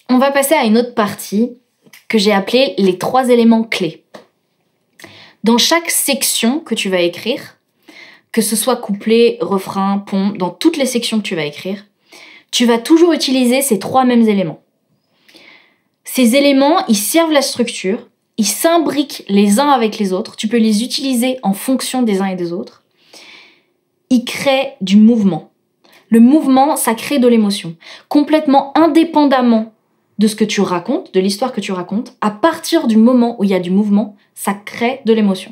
On va passer à une autre partie que j'ai appelée les 3 éléments clés. Dans chaque section que tu vas écrire, que ce soit couplet, refrain, pont, dans toutes les sections que tu vas écrire, tu vas toujours utiliser ces 3 mêmes éléments. Ces éléments, ils servent la structure, ils s'imbriquent les uns avec les autres, tu peux les utiliser en fonction des uns et des autres. Ils créent du mouvement. Le mouvement, ça crée de l'émotion. Complètement indépendamment de ce que tu racontes, de l'histoire que tu racontes, à partir du moment où il y a du mouvement, ça crée de l'émotion.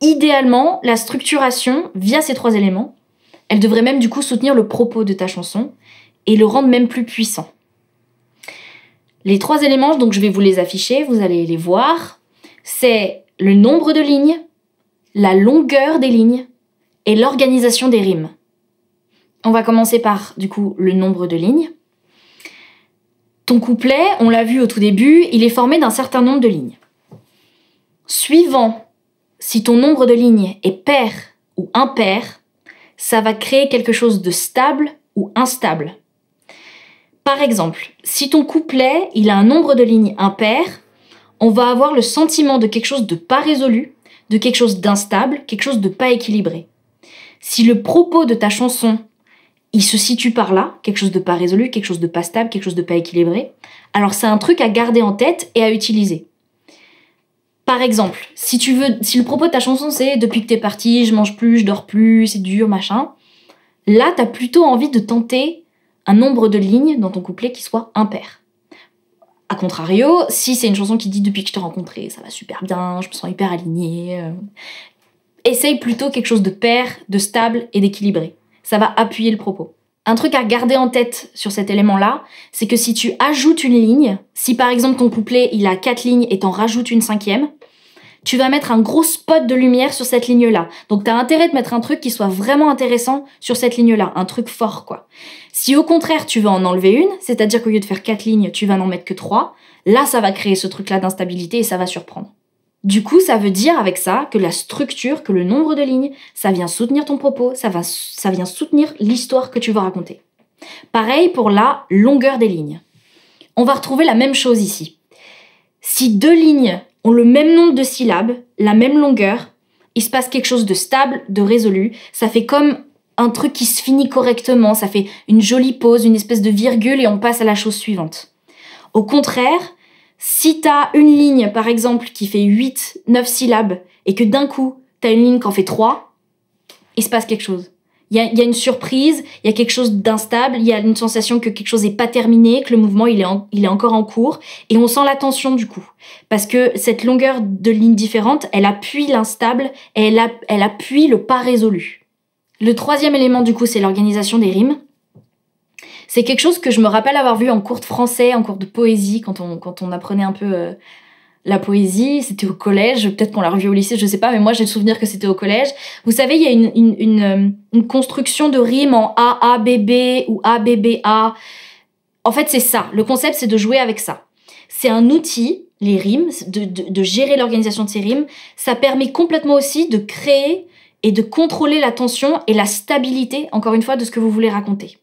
Idéalement, la structuration, via ces 3 éléments, elle devrait même du coup soutenir le propos de ta chanson et le rendre même plus puissant. Les 3 éléments, donc je vais vous les afficher, vous allez les voir. C'est le nombre de lignes, la longueur des lignes et l'organisation des rimes. On va commencer par, du coup, le nombre de lignes. Ton couplet, on l'a vu au tout début, il est formé d'un certain nombre de lignes. Suivant si ton nombre de lignes est pair ou impair, ça va créer quelque chose de stable ou instable. Par exemple, si ton couplet, il a un nombre de lignes impair, on va avoir le sentiment de quelque chose de pas résolu, de quelque chose d'instable, quelque chose de pas équilibré. Si le propos de ta chanson, il se situe par là, quelque chose de pas résolu, quelque chose de pas stable, quelque chose de pas équilibré, alors c'est un truc à garder en tête et à utiliser. Par exemple, si le propos de ta chanson c'est « depuis que t'es parti, je mange plus, je dors plus, c'est dur, machin », là t'as plutôt envie de tenter un nombre de lignes dans ton couplet qui soit impair. A contrario, si c'est une chanson qui dit « depuis que je t'ai rencontré, ça va super bien, je me sens hyper alignée », essaye plutôt quelque chose de pair, de stable et d'équilibré. Ça va appuyer le propos. Un truc à garder en tête sur cet élément-là, c'est que si tu ajoutes une ligne, si par exemple ton couplet il a 4 lignes et t'en rajoutes une 5e, tu vas mettre un gros spot de lumière sur cette ligne-là. Donc t'as intérêt de mettre un truc qui soit vraiment intéressant sur cette ligne-là, un truc fort quoi. Si au contraire tu veux en enlever une, c'est-à-dire qu'au lieu de faire 4 lignes, tu vas n'en mettre que 3, là ça va créer ce truc-là d'instabilité et ça va surprendre. Du coup, ça veut dire avec ça que la structure, que le nombre de lignes, ça vient soutenir ton propos, ça vient soutenir l'histoire que tu veux raconter. Pareil pour la longueur des lignes. On va retrouver la même chose ici. Si 2 lignes ont le même nombre de syllabes, la même longueur, il se passe quelque chose de stable, de résolu. Ça fait comme un truc qui se finit correctement, ça fait une jolie pause, une espèce de virgule et on passe à la chose suivante. Au contraire, si t'as une ligne, par exemple, qui fait 8, 9 syllabes, et que d'un coup, t'as une ligne qui en fait 3, il se passe quelque chose. Il y a une surprise, il y a quelque chose d'instable, il y a une sensation que quelque chose n'est pas terminé, que le mouvement il est encore en cours, et on sent la tension du coup. Parce que cette longueur de ligne différente, elle appuie l'instable, et elle appuie le pas résolu. Le 3e élément du coup, c'est l'organisation des rimes. C'est quelque chose que je me rappelle avoir vu en cours de français, en cours de poésie, quand on apprenait un peu la poésie. C'était au collège, peut-être qu'on l'a revu au lycée, je sais pas, mais moi j'ai le souvenir que c'était au collège. Vous savez, il y a une construction de rimes en A, A, B, B ou A, B, B, A. En fait, c'est ça. Le concept, c'est de jouer avec ça. C'est un outil, les rimes, de gérer l'organisation de ces rimes. Ça permet complètement aussi de créer et de contrôler la tension et la stabilité, encore une fois, de ce que vous voulez raconter.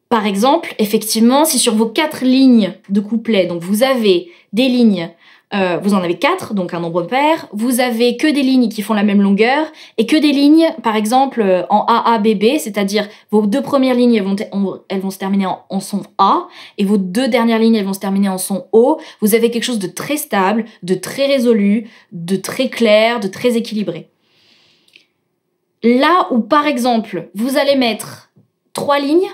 Par exemple, effectivement, si sur vos 4 lignes de couplet, donc vous avez des lignes, vous en avez 4, donc un nombre pair, vous avez que des lignes qui font la même longueur, et que des lignes, par exemple, en A, A, B, B, c'est-à-dire vos 2 premières lignes, elles vont se terminer en son A, et vos 2 dernières lignes, elles vont se terminer en son O. Vous avez quelque chose de très stable, de très résolu, de très clair, de très équilibré. Là où, par exemple, vous allez mettre 3 lignes,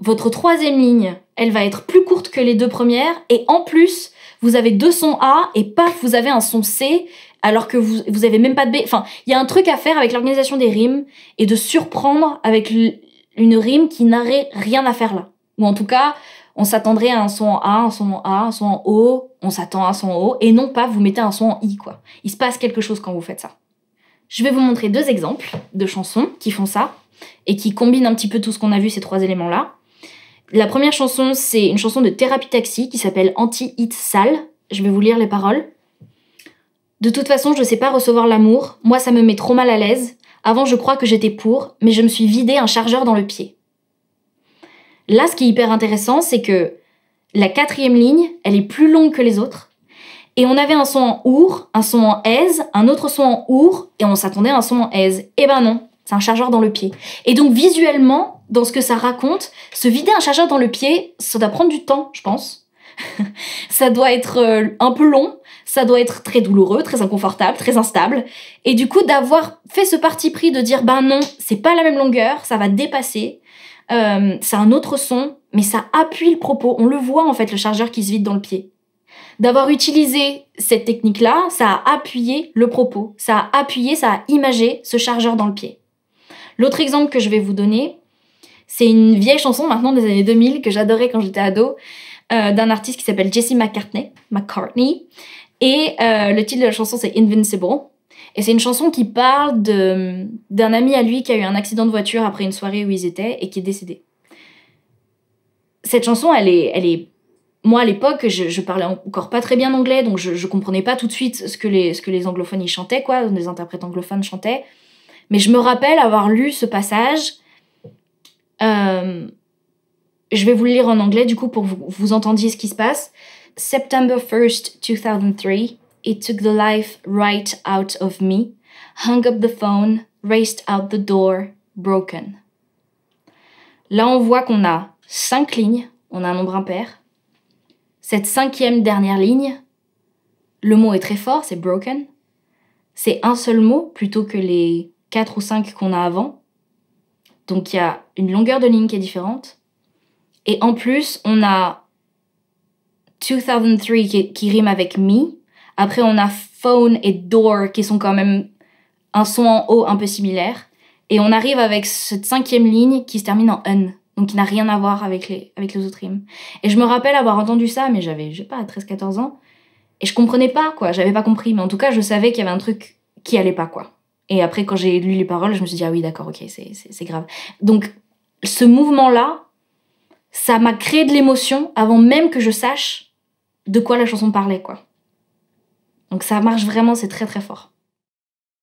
votre 3e ligne, elle va être plus courte que les 2 premières, et en plus, vous avez 2 sons A, et paf, vous avez un son C, alors que vous avez même pas de B. Enfin, il y a un truc à faire avec l'organisation des rimes, et de surprendre avec une rime qui n'aurait rien à faire là. Ou en tout cas, on s'attendrait à un son en A, un son en A, un son en O, on s'attend à un son en O, et non pas vous mettez un son en I, quoi. Il se passe quelque chose quand vous faites ça. Je vais vous montrer 2 exemples de chansons qui font ça, et qui combinent un petit peu tout ce qu'on a vu, ces 3 éléments-là. La première chanson, c'est une chanson de Thérapie Taxi qui s'appelle Anti-Hit Sale. Je vais vous lire les paroles. De toute façon, je sais pas recevoir l'amour. Moi, ça me met trop mal à l'aise. Avant, je crois que j'étais pour, mais je me suis vidé un chargeur dans le pied. Là, ce qui est hyper intéressant, c'est que La 4e ligne, elle est plus longue que les autres. Et on avait un son en our, un son en aise, un autre son en our, et on s'attendait à un son en aise. Eh ben non, c'est un chargeur dans le pied. Et donc visuellement, dans ce que ça raconte, se vider un chargeur dans le pied, ça doit prendre du temps, je pense. Ça doit être un peu long, ça doit être très douloureux, très inconfortable, très instable. Et du coup, d'avoir fait ce parti pris de dire, ben non, c'est pas la même longueur, ça va dépasser, c'est un autre son, mais ça appuie le propos. On le voit en fait, le chargeur qui se vide dans le pied. D'avoir utilisé cette technique-là, ça a appuyé le propos, ça a appuyé, ça a imagé ce chargeur dans le pied. L'autre exemple que je vais vous donner, c'est une vieille chanson maintenant des années 2000 que j'adorais quand j'étais ado, d'un artiste qui s'appelle Jesse McCartney. Et le titre de la chanson, c'est Invincible. Et c'est une chanson qui parle d'un ami à lui qui a eu un accident de voiture après une soirée où ils étaient et qui est décédé. Cette chanson, elle est... Moi, à l'époque, je parlais encore pas très bien anglais, donc je comprenais pas tout de suite ce que les anglophones y chantaient, quoi, les interprètes anglophones chantaient. Mais je me rappelle avoir lu ce passage. Je vais vous le lire en anglais, du coup, pour que vous entendiez ce qui se passe. September 1st, 2003, it took the life right out of me, hung up the phone, raced out the door, broken. Là, on voit qu'on a 5 lignes, on a un nombre impair. Cette 5e dernière ligne, le mot est très fort, c'est broken. C'est un seul mot plutôt que les 4 ou 5 qu'on a avant. Donc il y a une longueur de ligne qui est différente. Et en plus, on a 2003 qui rime avec me. Après, on a phone et door qui sont quand même un son en haut un peu similaire. Et on arrive avec cette 5e ligne qui se termine en un. Donc qui n'a rien à voir avec les autres rimes. Et je me rappelle avoir entendu ça, mais j'avais, je sais pas, 13-14 ans. Et je comprenais pas, quoi. J'avais pas compris. Mais en tout cas, je savais qu'il y avait un truc qui allait pas, quoi. Et après, quand j'ai lu les paroles, je me suis dit, ah oui, d'accord, ok, c'est grave. Donc, ce mouvement-là, ça m'a créé de l'émotion avant même que je sache de quoi la chanson parlait, quoi. Donc ça marche vraiment, c'est très très fort.